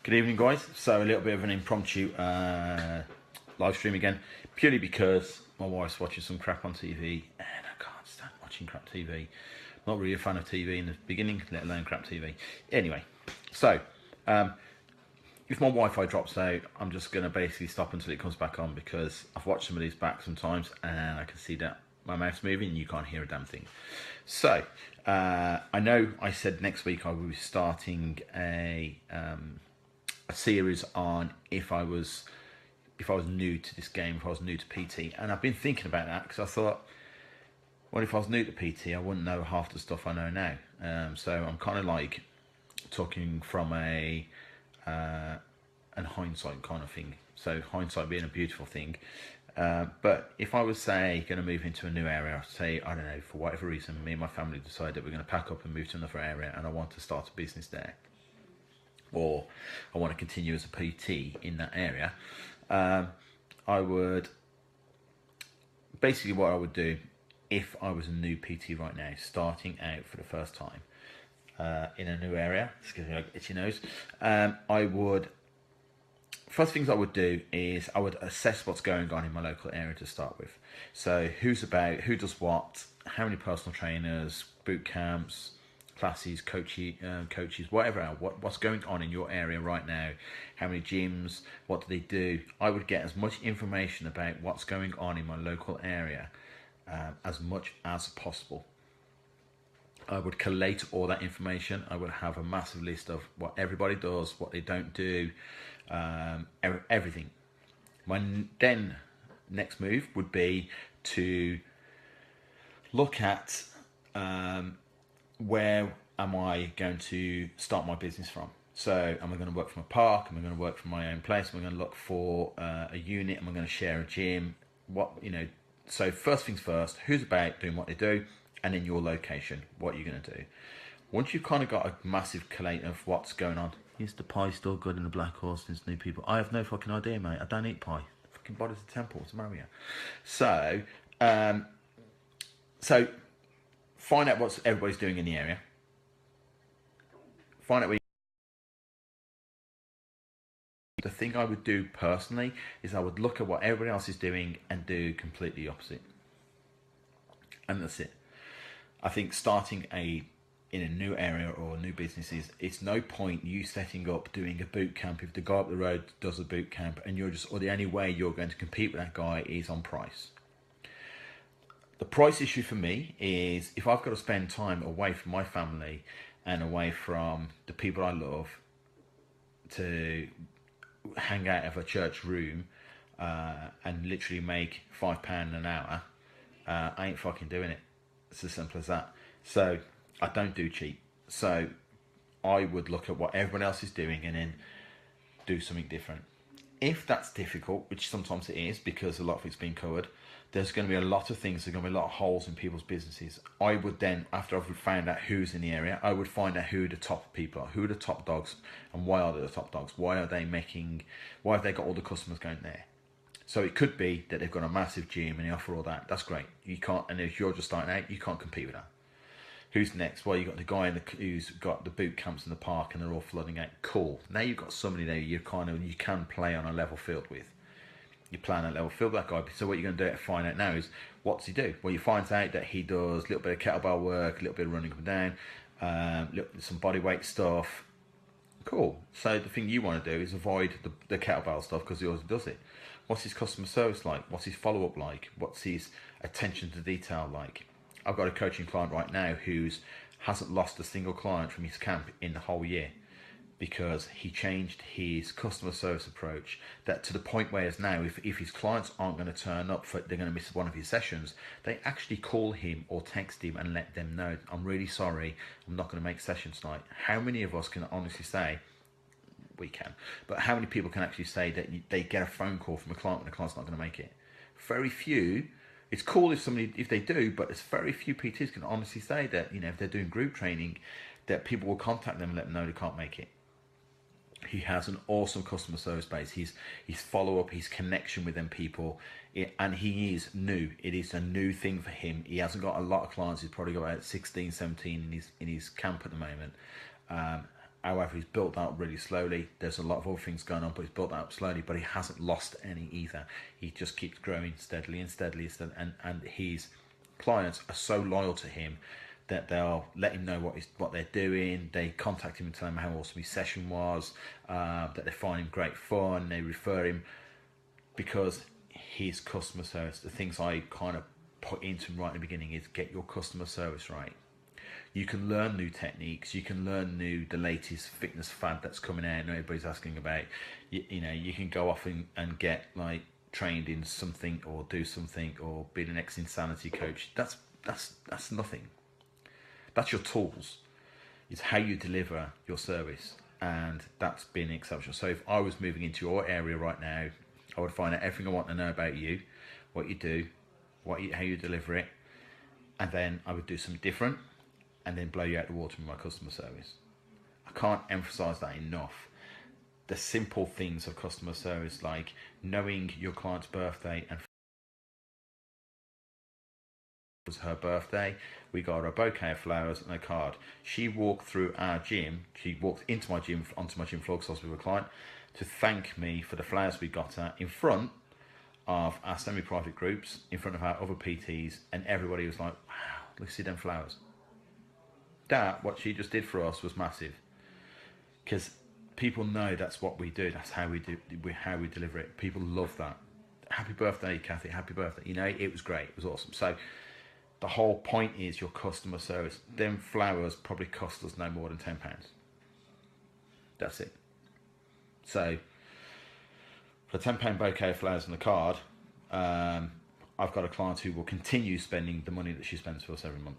Good evening, guys. So a little bit of an impromptu live stream again, purely because my wife's watching some crap on TV, and I can't stand watching crap TV. Not really a fan of TV in the beginning, let alone crap TV. Anyway, so if my Wi-Fi drops out, I'm just going to basically stop until it comes back on, because I've watched some of these back sometimes, and I can see that my mouth's moving and you can't hear a damn thing. So I know I said next week I will be starting a series on if I was new to this game, if I was new to PT, and I've been thinking about that because I thought, well, if I was new to PT, I wouldn't know half the stuff I know now. So I'm kind of like talking from an hindsight kind of thing. So hindsight being a beautiful thing. But if I was, say, going to move into a new area, say, I don't know, for whatever reason, me and my family decide that we're going to pack up and move to another area, and I want to start a business there, or I want to continue as a PT in that area, I would, basically what I would do if I was a new PT right now, starting out for the first time in a new area, excuse me, like itchy nose, first things I would do is I would assess what's going on in my local area to start with. So who's about, who does what, how many personal trainers, boot camps, classes, coaches, whatever, what's going on in your area right now, how many gyms, what do they do. I would get as much information about what's going on in my local area as much as possible. I would collate all that information. I would have a massive list of what everybody does, what they don't do, everything. My then next move would be to look at where am I going to start my business from. So am I going to work from a park? Am I going to work from my own place? Am I going to look for a unit? Am I going to share a gym? So first things first, who's about doing what they do, and then your location, what you're going to do. Once you've kind of got a massive collate of what's going on, is the pie still good in the Black Horse since new people? I have no fucking idea, mate. I don't eat pie. Fucking body's a temple. It's Mario. So, so find out what everybody's doing in the area. Find out where the thing I would do personally is I would look at what everybody else is doing and do completely the opposite. And that's it. I think starting in a new area or new businesses, it's no point you setting up doing a boot camp if the guy up the road does a boot camp and or the only way you're going to compete with that guy is on price. The price issue for me is if I've got to spend time away from my family and away from the people I love to hang out of a church room and literally make £5 an hour, I ain't fucking doing it. It's as simple as that. So I don't do cheap. So I would look at what everyone else is doing and then do something different. If that's difficult, which sometimes it is because a lot of it's been covered, there's going to be a lot of things, there's going to be a lot of holes in people's businesses. I would then, after I've found out who's in the area, I would find out who the top people are, who are the top dogs, and why are they the top dogs? Why have they got all the customers going there? So it could be that they've got a massive gym and they offer all that. That's great. You can't, and if you're just starting out, you can't compete with that. Who's next? Well, you've got the guy who's got the boot camps in the park and they're all flooding out. Cool. Now you've got somebody there you can play on a level field with. You play on a level field with that guy. So what you're going to do to find out now is, what's he do? Well, you find out that he does a little bit of kettlebell work, a little bit of running up and down, some body weight stuff. Cool. So the thing you want to do is avoid the kettlebell stuff because he always does it. What's his customer service like? What's his follow-up like? What's his attention to detail like? I've got a coaching client right now who hasn't lost a single client from his camp in the whole year because he changed his customer service approach that to the point where it's now if his clients aren't going to turn up, they're going to miss one of his sessions, they actually call him or text him and let them know, I'm really sorry, I'm not going to make sessions tonight. How many of us can honestly say, we can, but how many people can actually say that they get a phone call from a client when the client's not going to make it? Very few. It's cool if they do, but it's very few PTs can honestly say that, if they're doing group training, that people will contact them and let them know they can't make it. He has an awesome customer service base. His follow-up, his connection with them people, and he is new. It is a new thing for him. He hasn't got a lot of clients. He's probably got about 16, 17 in his camp at the moment. However, he's built that up really slowly. There's a lot of other things going on, but he's built that up slowly. But he hasn't lost any either. He just keeps growing steadily and steadily, and his clients are so loyal to him that they'll let him know what they're doing. They contact him and tell him how awesome his session was, that they find him great fun. They refer him because his customer service, the things I kind of put into him right in the beginning, is get your customer service right. You can learn new techniques. You can learn the latest fitness fad that's coming out and everybody's asking about. You can go off and get like trained in something or do something or be the next insanity coach. That's nothing. That's your tools. It's how you deliver your service, and that's been exceptional. So if I was moving into your area right now, I would find out everything I want to know about you, what you do, how you deliver it, and then I would do something different, and then blow you out the water with my customer service. I can't emphasize that enough. The simple things of customer service, like knowing your client's birthday, and it was her birthday, we got her a bouquet of flowers and a card. She walked through our gym, she walked into my gym, onto my gym floor because I was with a client, to thank me for the flowers we got her in front of our semi-private groups, in front of our other PTs, and everybody was like, wow, let's see them flowers. That, what she just did for us, was massive, because people know that's what we do. That's how we deliver it. People love that. Happy birthday, Kathy. Happy birthday. It was great. It was awesome. So the whole point is your customer service. Them flowers probably cost us no more than £10. That's it. So for a £10 bouquet of flowers and a card, I've got a client who will continue spending the money that she spends for us every month.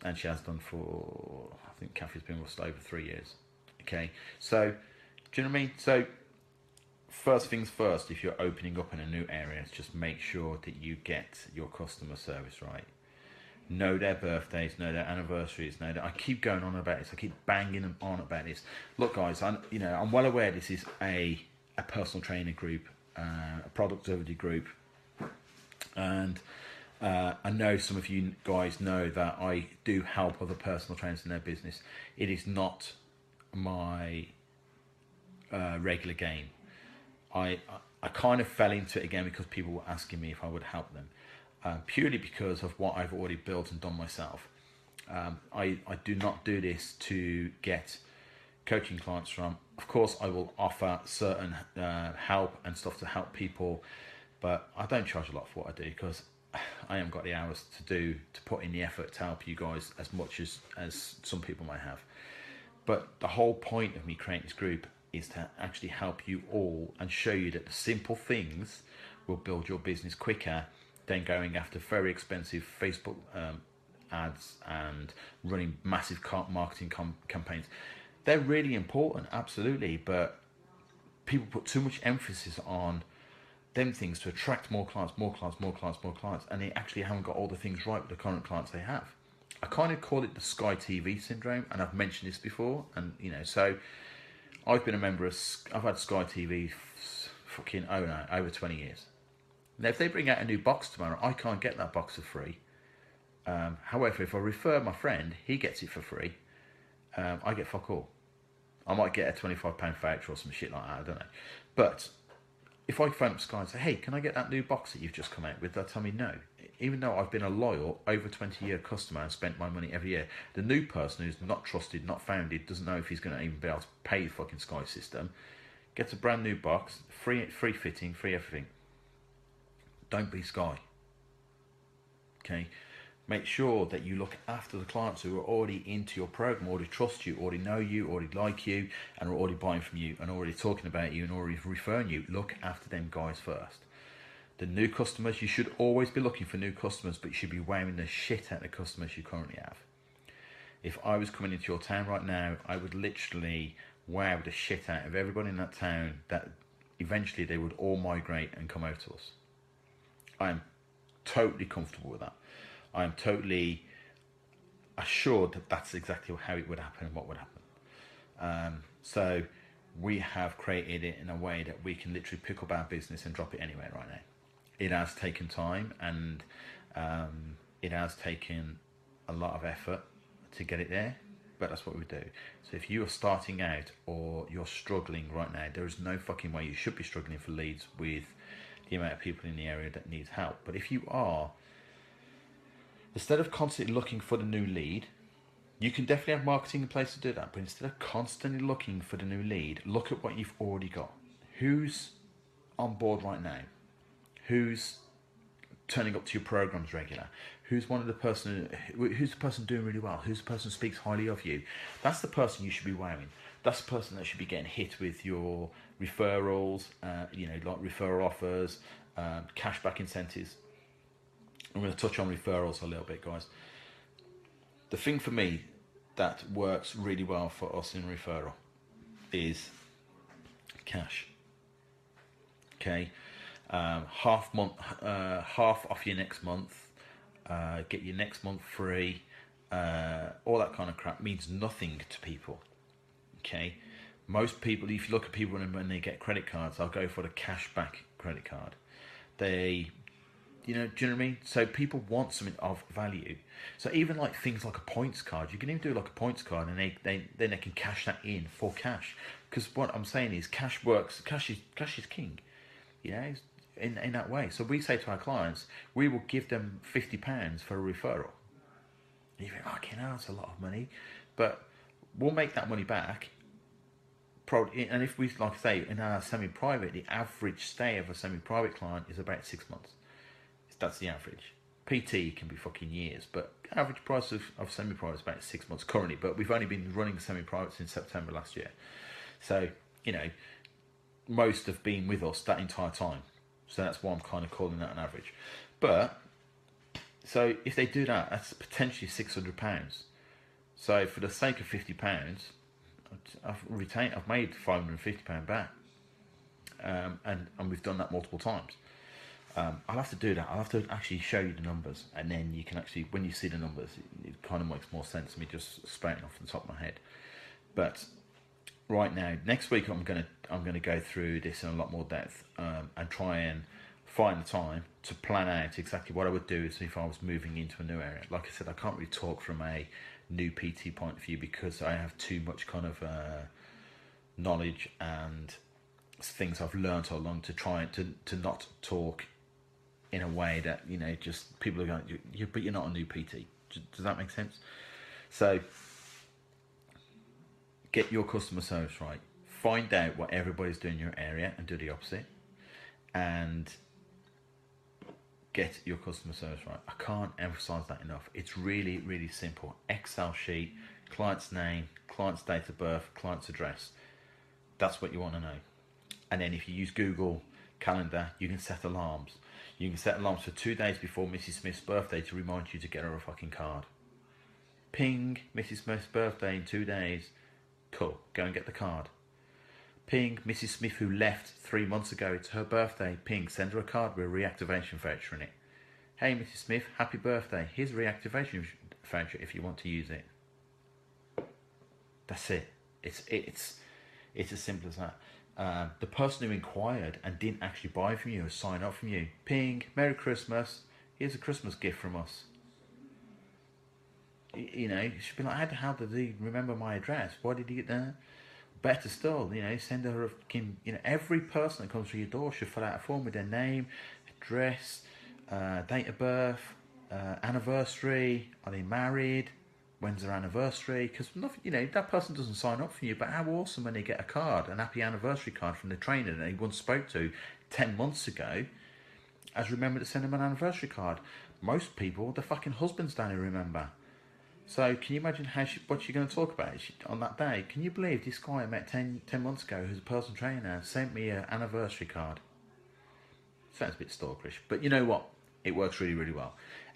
And she has done for, I think Kathy's been with us over 3 years. Okay, so do you know what I mean? So first things first, if you're opening up in a new area, just make sure that you get your customer service right. Know their birthdays, know their anniversaries, I keep going on about this, I keep banging them on about this. Look guys, I'm well aware this is a personal trainer group, a productivity group, and I know some of you guys know that I do help other personal trainers in their business. It is not my regular game. I kind of fell into it again because people were asking me if I would help them, purely because of what I've already built and done myself. I do not do this to get coaching clients from. Of course, I will offer certain help and stuff to help people, but I don't charge a lot for what I do because I haven't got the hours to put in the effort to help you guys as much as some people might have. But the whole point of me creating this group is to actually help you all and show you that the simple things will build your business quicker than going after very expensive Facebook ads and running massive marketing campaigns. They're really important, absolutely, but people put too much emphasis on them things to attract more clients, and they actually haven't got all the things right with the current clients they have. I kind of call it the Sky TV syndrome, and I've mentioned this before, and so I've been a member of, I've had Sky TV over 20 years. Now, if they bring out a new box tomorrow, I can't get that box for free. However, if I refer my friend, he gets it for free. I get fuck all. I might get a £25 voucher or some shit like that, I don't know. But if I phone up Sky and say, hey, can I get that new box that you've just come out with? They'll tell me no. Even though I've been a loyal, over 20-year customer and spent my money every year, the new person who's not trusted, not founded, doesn't know if he's going to even be able to pay the fucking Sky system, gets a brand new box, free fitting, free everything. Don't be Sky. Okay? Make sure that you look after the clients who are already into your program, already trust you, already know you, already like you, and are already buying from you, and already talking about you, and already referring you. Look after them guys first. The new customers, you should always be looking for new customers, but you should be wowing the shit out of the customers you currently have. If I was coming into your town right now, I would literally wow the shit out of everybody in that town, that eventually they would all migrate and come out to us. I am totally comfortable with that. I am totally assured that that's exactly how it would happen and what would happen. So we have created it in a way that we can literally pick up our business and drop it anywhere right now. It has taken time, and it has taken a lot of effort to get it there. but that's what we do. So if you are starting out or you're struggling right now, there is no fucking way you should be struggling for leads with the amount of people in the area that needs help. But if you are, instead of constantly looking for the new lead, you can definitely have marketing in place to do that, but instead of constantly looking for the new lead, look at what you've already got. Who's on board right now? Who's turning up to your programs regular? Who's the person doing really well? Who's the person who speaks highly of you? That's the person you should be wowing. That's the person that should be getting hit with your referrals, like referral offers, cashback incentives. I'm going to touch on referrals a little bit, guys. The thing for me that works really well for us in referral is cash. Okay, half off your next month, get your next month free, all that kind of crap means nothing to people. Okay, most people, if you look at people when they get credit cards, they'll go for the cashback credit card. They, do you know what I mean? So people want something of value. So even like things like a points card, you can even do like a points card, and then they can cash that in for cash. Because what I'm saying is, cash works. Cash is king. In that way. So we say to our clients, we will give them £50 for a referral. And you think, okay, now that's a lot of money, but we'll make that money back. And if we, like I say, in our semi-private, the average stay of a semi-private client is about 6 months. That's the average. PT can be fucking years, but average price of semi-private is about 6 months currently, but we've only been running semi-private since September last year. So, most have been with us that entire time. So that's why I'm kind of calling that an average. But, so if they do that, that's potentially £600. So for the sake of £50, I've made £550 back. And we've done that multiple times. I'll have to do that. I'll have to actually show you the numbers, and then you can actually, when you see the numbers, it kind of makes more sense to me just spouting off the top of my head. But right now, next week, I'm gonna go through this in a lot more depth, and try and find the time to plan out exactly what I would do if I was moving into a new area. Like I said, I can't really talk from a new PT point of view because I have too much kind of knowledge and things I've learned along to try to not talk in a way that just people are going, but you're not a new PT. Does that make sense? So get your customer service right. Find out what everybody's doing in your area and do the opposite. And get your customer service right. I can't emphasize that enough. It's really, really simple. Excel sheet, client's name, client's date of birth, client's address. That's what you want to know. And then if you use Google Calendar, you can set alarms. You can set alarms for 2 days before Mrs. Smith's birthday to remind you to get her a fucking card. Ping, Mrs. Smith's birthday in 2 days. Cool, go and get the card. Ping, Mrs. Smith who left 3 months ago, it's her birthday. Ping, send her a card with a reactivation voucher in it. Hey Mrs. Smith, happy birthday. Here's a reactivation voucher if you want to use it. That's it. It's as simple as that. The person who inquired and didn't actually buy from you or sign up from you. Ping, Merry Christmas. Here's a Christmas gift from us. You should be like, how did he remember my address? Why did he get that? Better still, send her a fucking, every person that comes through your door should fill out a form with their name, address, date of birth, anniversary, are they married, when's their anniversary, because that person doesn't sign up for you, but how awesome when they get a card, an happy anniversary card from the trainer that they once spoke to 10 months ago, as remember to send them an anniversary card. Most people, the fucking husbands don't even remember. So can you imagine what she's going to talk about on that day? Can you believe this guy I met 10 months ago, who's a personal trainer, sent me an anniversary card? Sounds a bit stalkerish, but you know what? It works really, really well,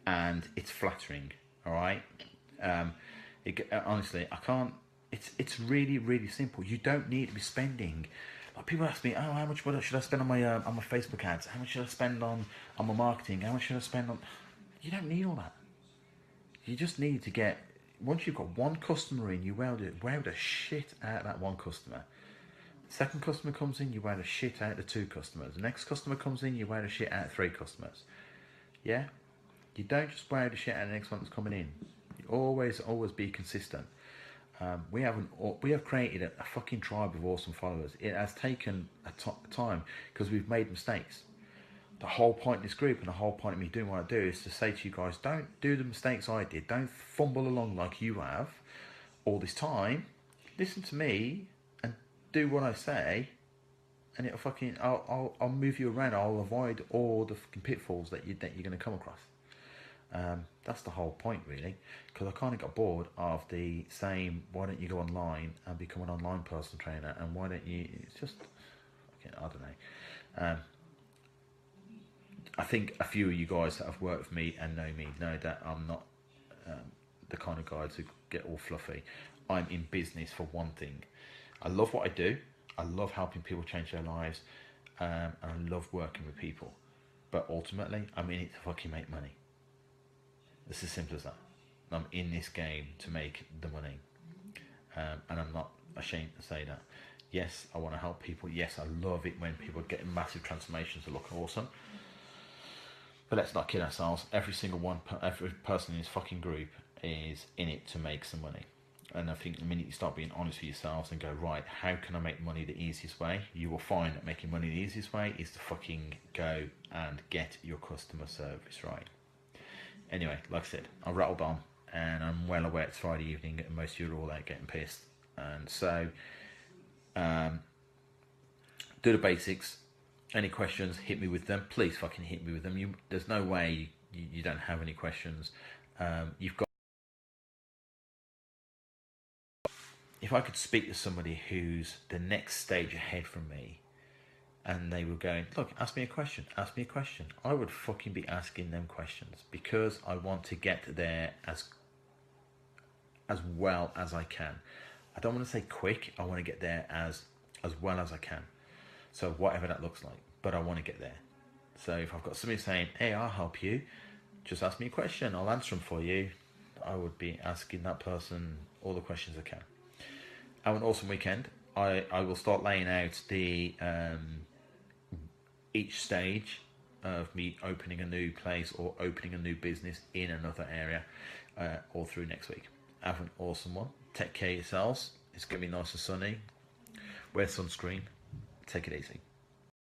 and it's flattering. All right. Honestly, I can't. It's really, really simple. You don't need to be spending. Like people ask me, how much should I spend on my Facebook ads? How much should I spend on my marketing? How much should I spend on? You don't need all that. You just need to get, once you've got one customer in, you wow the shit out of that one customer. Second customer comes in, you wow the shit out of the 2 customers. The next customer comes in, you wow the shit out of 3 customers. Yeah? You don't just wow the shit out of the next one that's coming in. You always be consistent. We have created a fucking tribe of awesome followers. It has taken time because we've made mistakes. The whole point of this group and the whole point of me doing what I do is to say to you guys, don't do the mistakes I did. Don't fumble along like you have all this time. Listen to me and do what I say, and it'll fucking I'll move you around. I'll avoid all the fucking pitfalls that you're going to come across. That's the whole point, really, because I kind of got bored of the same. Why don't you go online and become an online personal trainer? And why don't you? It's just, okay, I don't know. I think a few of you guys that have worked with me and know me know that I'm not the kind of guy to get all fluffy. I'm in business for one thing. I love what I do. I love helping people change their lives, and I love working with people. But ultimately, I'm in it to fucking make money. It's as simple as that. I'm in this game to make the money, and I'm not ashamed to say that. Yes, I want to help people. Yes, I love it when people get massive transformations that look awesome. But let's not kid ourselves. Every person in this fucking group is in it to make some money. And I think the minute you start being honest with yourselves and go, right, how can I make money the easiest way? You will find that making money the easiest way is to fucking go and get your customer service right. Anyway, like I said, I rattled on, and I'm well aware it's Friday evening and most of you are all out getting pissed. And so, do the basics. Any questions, hit me with them. Please fucking hit me with them. There's no way you don't have any questions. You've got. If I could speak to somebody who's the next stage ahead from me, and they were going, look, ask me a question, I would fucking be asking them questions, because I want to get there as well as I can. I don't want to say quick, I want to get there as well as I can. So whatever that looks like, but I want to get there. So if I've got somebody saying, hey, I'll help you, just ask me a question, I'll answer them for you, I would be asking that person all the questions I can. Have an awesome weekend. I will start laying out the each stage of me opening a new place or opening a new business in another area all through next week. Have an awesome one. Take care of yourselves. It's going to be nice and sunny. Wear sunscreen. Take it easy.